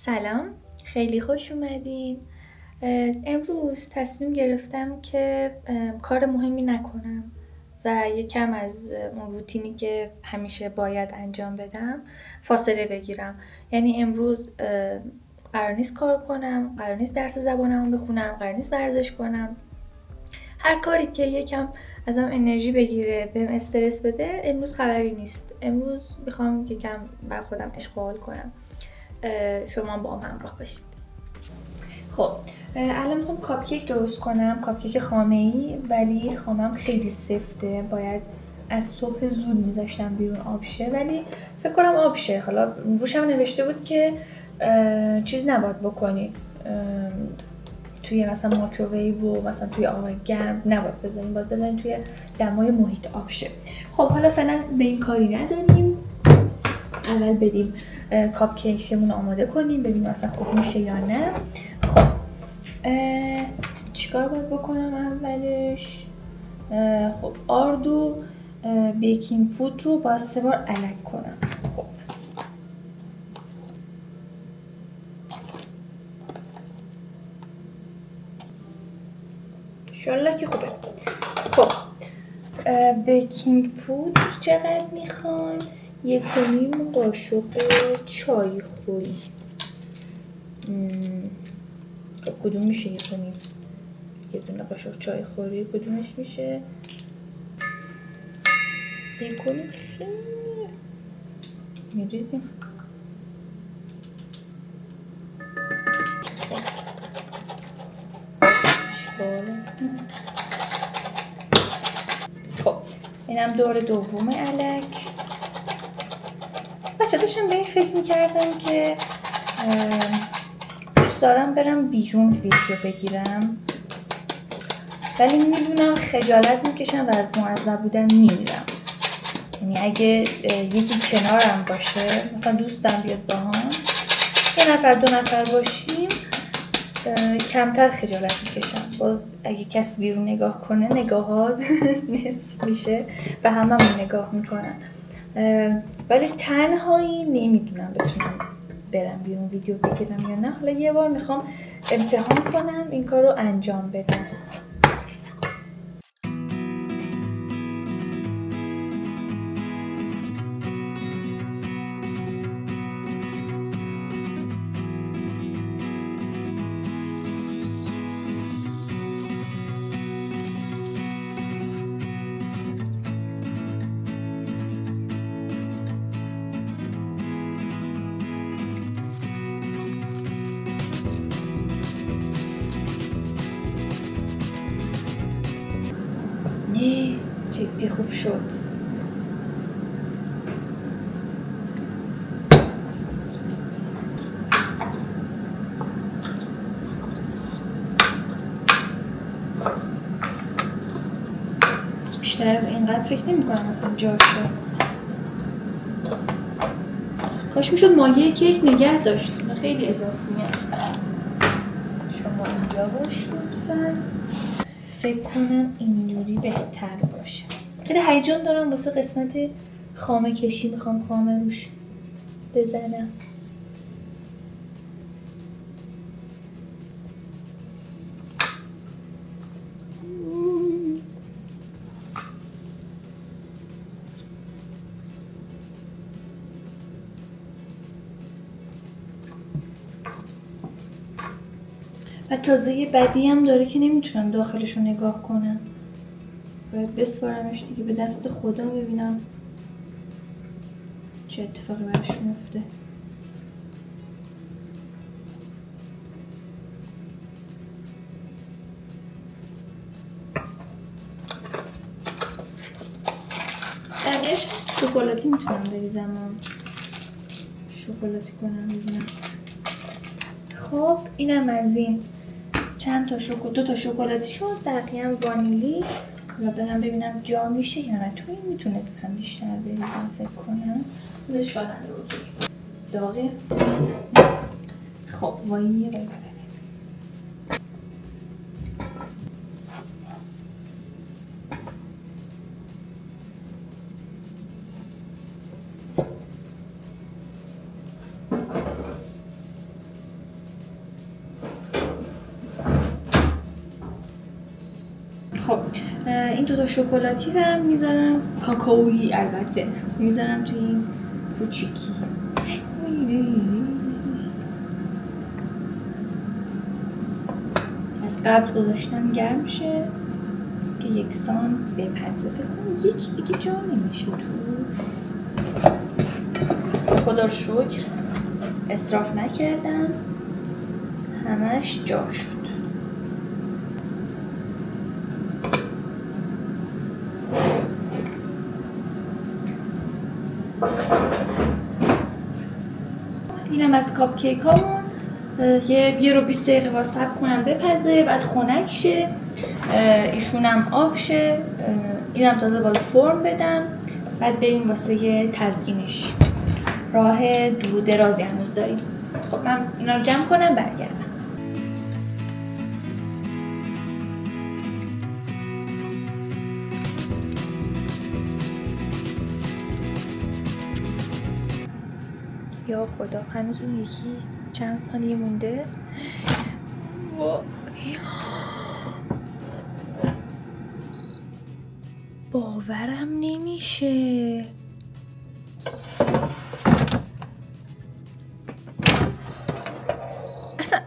سلام، خیلی خوش اومدین. امروز تصمیم گرفتم که کار مهمی نکنم و یکم از اون روتینی که همیشه باید انجام بدم فاصله بگیرم. یعنی امروز قرار نیست کار کنم، قرار نیست درس زبانمو بخونم، قرار نیست ورزش کنم. هر کاری که یکم ازم انرژی بگیره، بهم استرس بده، امروز خبری نیست. امروز میخوام یکم بر خودم اشغال کنم. شما با هم همراه باشید. خب الان میخوام کاپکیک درست کنم، کاپکیک خامه‌ای، ولی خامم خیلی سفته. باید از صبح زود میذاشتم بیرون آب شه، ولی فکر کنم آب شه. حالا روشم نوشته بود که چیز نباید بکنی، توی مثلا مایکروویو و مثلا توی آب گرم نباید بزنیم، باید بزنیم توی دمای محیط آب شه. خب حالا فعلا به این کاری نداریم. اول بریم کاپکیکمون آماده کنیم، ببینیم اصلا خوب میشه یا نه. خب چیکار باید بکنم اولش؟ خب آرد و بیکینگ پودر رو باید 3 بار الک کنم. خب انشالله که خوبه. خب بیکینگ پودر چقدر میخوان؟ 1.5 قاشق چای خوری. کدوم میشه 1.5؟ یه دونه قاشق چای خوری کدومش میشه؟ 1.5 میریزیم. خب اینم دور دوم الک. بچه داشتم به این فکر میکردم که دوست دارم برم بیرون ویدیو بگیرم، ولی میدونم خجالت میکشم و از معذب بودن میمیرم. یعنی اگه یکی کنارم باشه، مثلا دوستم بیاد باهام، 1 نفر 2 نفر باشیم، کمتر خجالت میکشم. باز اگه کسی بیرون نگاه کنه، نگاهات نصف میشه و هممون نگاه میکنن. ولی تنهایی نمیدونم بتونم برم بیرون ویدیو بگیرم یا نه. حالا یه بار میخوام امتحان کنم این کار رو انجام بدم. جدی خوب شد. بیشتر از اینقدر فکر نمی کنم اصلا جاشه. کاش میشد مایه کیک نگه داشت، خیلی اضافی میاد. شما اینجا باش لطفاً. فکر کنم اینجوری بهتر باشه. خیلی هیجان دارم واسه قسمت خامه کشی، میخوام خامه روش بزنم. و تازه یه بدی هم داره که نمیتونم داخلشو نگاه کنم، باید بسپارمش دیگه به دست خدا، ببینم چه اتفاقی براش میفته. بقیهش شکلاتی میتونم بریزم، شکلاتی کنم ببینم. خب اینم از این. چند تا 2 تا شکلاتی شد، بقیه هم وانیلی. حالا برم ببینم جا میشه یا نه. توی این میتونستم بیشتر بریزم فکر کنم. اشکال نداره، اوکی. داغه. خب وای خب این دوتا شکلاتی رو میذارم، کاکائویی البته، میذارم توی این کوچیکی. از قبل گذاشتم گرم شه که یکسان بپزه. بکنم یکی دیگه جا نمیشه تو. خدا رو شکر اسراف نکردم، همش جا شد. اینم از کاپ کیک هامون. یه رو 20 دقیقه با صبر کنم بپزه، بعد خنک شه، ایشونم آب شه، اینم تازه باید فرم بدم، بعد بریم واسه تزیینش. راه دور درازی هنوز داریم. خب من اینا رو جمع کنم برگردم. یا خدا هنوز اون یکی چند ثانیه مونده. باورم نمیشه. اصلا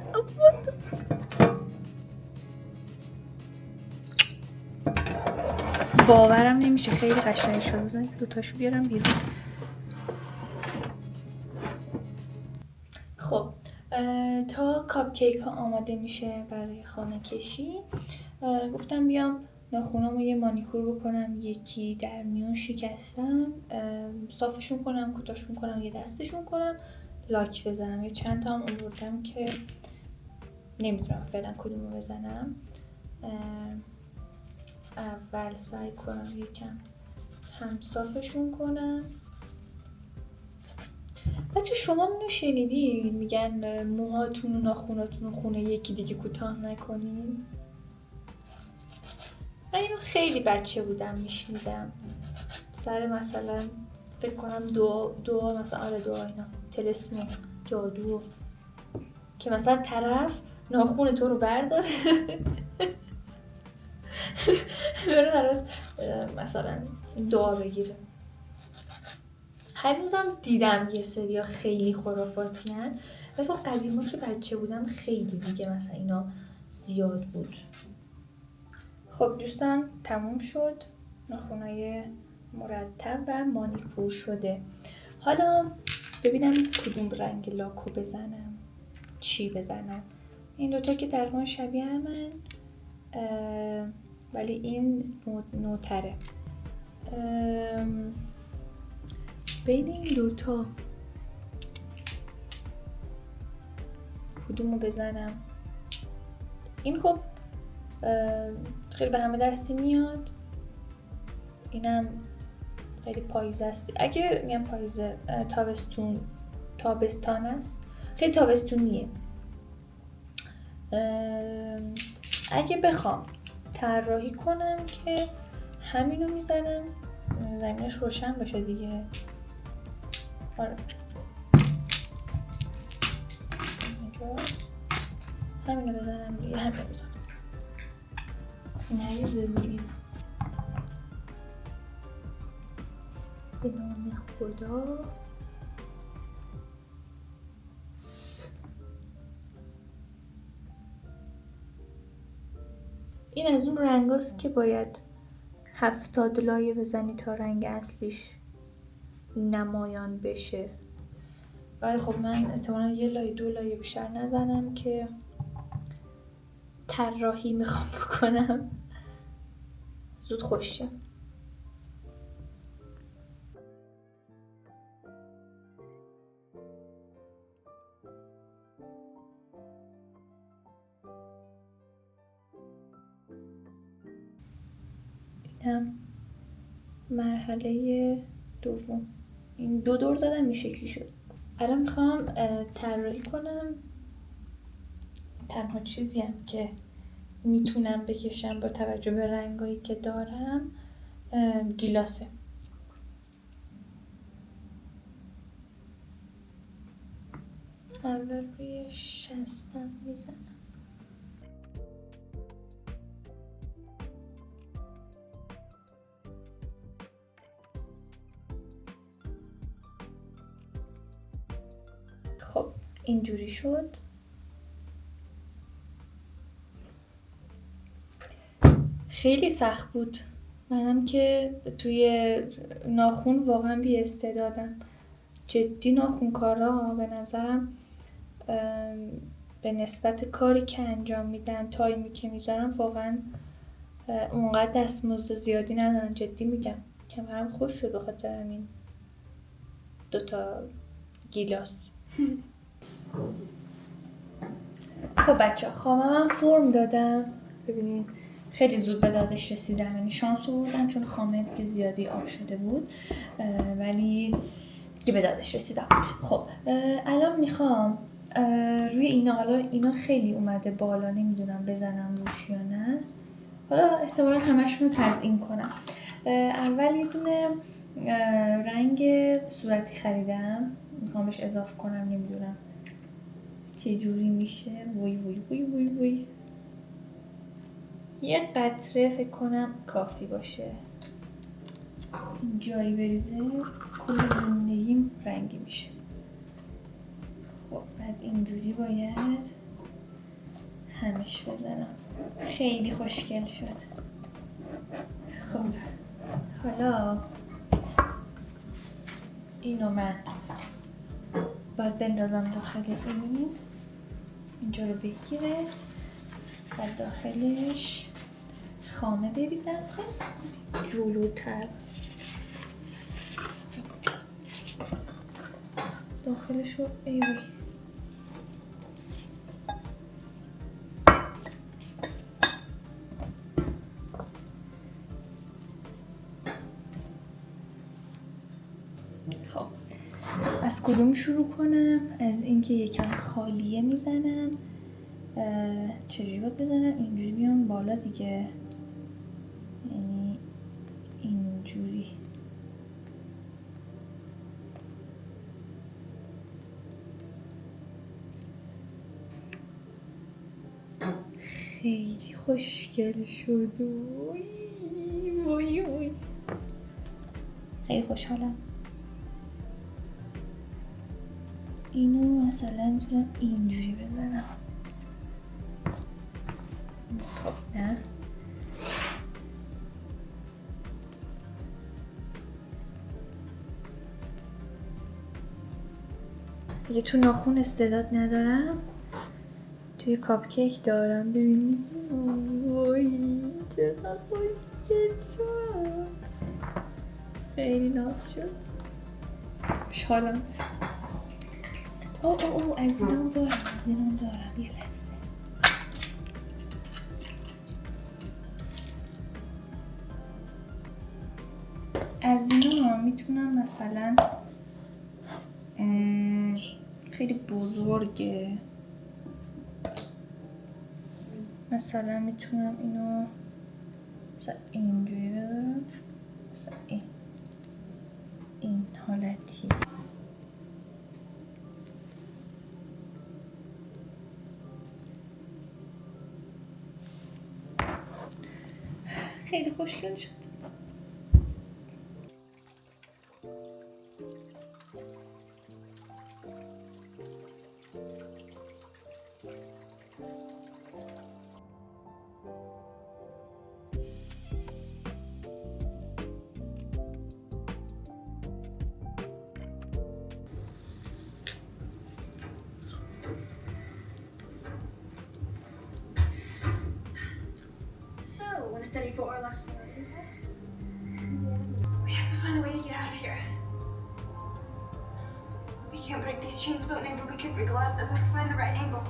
باورم نمیشه، خیلی قشنگ شد. بزن دوتاشو بیارم بیرون. خب تا کاپ کیک ها آماده میشه برای خامه کشی، گفتم بیام ناخونامو یه مانیکور بکنم. یکی در میون شکستم، صافشون کنم، کوتاهشون کنم، یه دستشون کنم، لاک بزنم. یه چند تا هم آوردم که نمیدونم فعلا کدومو بزنم. اول سعی کنم یکم هم صافشون کنم. بچه شما اینو شنیدین میگن موهاتون و ناخوناتون رو خونه یکی دیگه کوتاه نکنین؟ من اینو خیلی بچه بودم میشنیدم، سر مثلا فکر کنم دعا مثلا، آره دعا، اینا طلسم جادو، که مثلا طرف ناخون تو رو برداره بره طرف مثلا دعا بگیره. هنوزم دیدم یه سریا خیلی خرافاتی هن، ولی تو قدیما که بچه بودم خیلی دیگه مثلا اینا زیاد بود. خب دوستان تموم شد ناخونای مرتب و مانیکور شده. حالا ببینم کدوم رنگ لاکو بزنم، چی بزنم. این دوتا که تقریبا شبیه همن، ولی این نوتره. بین این دوتا کدومو بزنم؟ این خب خیلی به همه دستی میاد، اینم خیلی پاییز است. اگه میگم پاییزه، تابستان است، خیلی تابستونیه. اگه بخوام طراحی کنم که همینو میزنم، زمینش روشن باشه دیگه. آره اینجا همینو بزنم دیگه، همینو بزنم، نه ضروری. به نام خدا. این از اون رنگاست که باید 70 لایه بزنی تا رنگ اصلیش نمایان بشه. ولی خب من احتمالا 1 لایه 2 لایه بیشتر نزنم که طراحی میخوام بکنم زود خوش شه. اینم مرحله دوم. این 2 دور زدم این شکلی شد. الان میخوام طراحی کنم. تنها چیزیم که میتونم بکشم با توجه به رنگایی که دارم گیلاسه. اول روی شستم میزنم. اینجوری شد. خیلی سخت بود. منم که توی ناخون واقعا بی استعدادم. جدی ناخونکارا به نظرم به نسبت کاری که انجام میدن، تایمی که میذارن، واقعا اونقدر دستمزد زیادی ندارن. جدی میگم، کمرم خوش شد بخاطر همین 2 گیلاس. خب بچه خامم فرم دادم. ببینید خیلی زود به دادش رسیدم، یعنی شانس آوردم چون خامه که زیادی آب شده بود، ولی که به دادش رسیدم. خب الان میخوام روی اینا، حالا اینا خیلی اومده بالا، نمیدونم بزنم روش یا نه، حالا احتمالا همشون رو تزیین کنم. اول یه دونه رنگ صورتی خریدم، میخوام بهش اضافه کنم، نمیدونم چه جوری میشه. وای وای وای وای وای، یه قطره فکر کنم کافی باشه. این جایی بریزه کل زندگیم رنگی میشه. خب بعد اینجوری باید همش بزنم. خیلی خوشگل شد. خب حالا اینو من باید بندازم داخل اینجا رو بگیره و داخلش خامه بریزم. خیلی جلوتر داخلش رو ایوی. خب از کدوم شروع کنم؟ از اینکه یکم خالیه میزنم. چجوری باید بزنم؟ اینجوری بیام بالا دیگه، یعنی اینجوری. خیلی خوشگل شد. وای وای، خیلی خوشحالم. اینو مثلا میتونم اینجوری بزنم. خب نه، دیگه تو ناخون استعداد ندارم، توی کاپ کیک دارم. ببینید وای چقدر خوشگل شد، خیلی ناز شد. خوشحالم. او از اینام دارم، یه لحظه. از اینا میتونم مثلا خیلی بزرگه، مثلا میتونم اینو مثلا اینجوری بذارم، مثلا این حالتی. خیلی خوشگل شد. Want to study for Orloff's scenario? We have to find a way to get out of here. We can't break these chains, but maybe we could wriggle out of them if we find the right angle.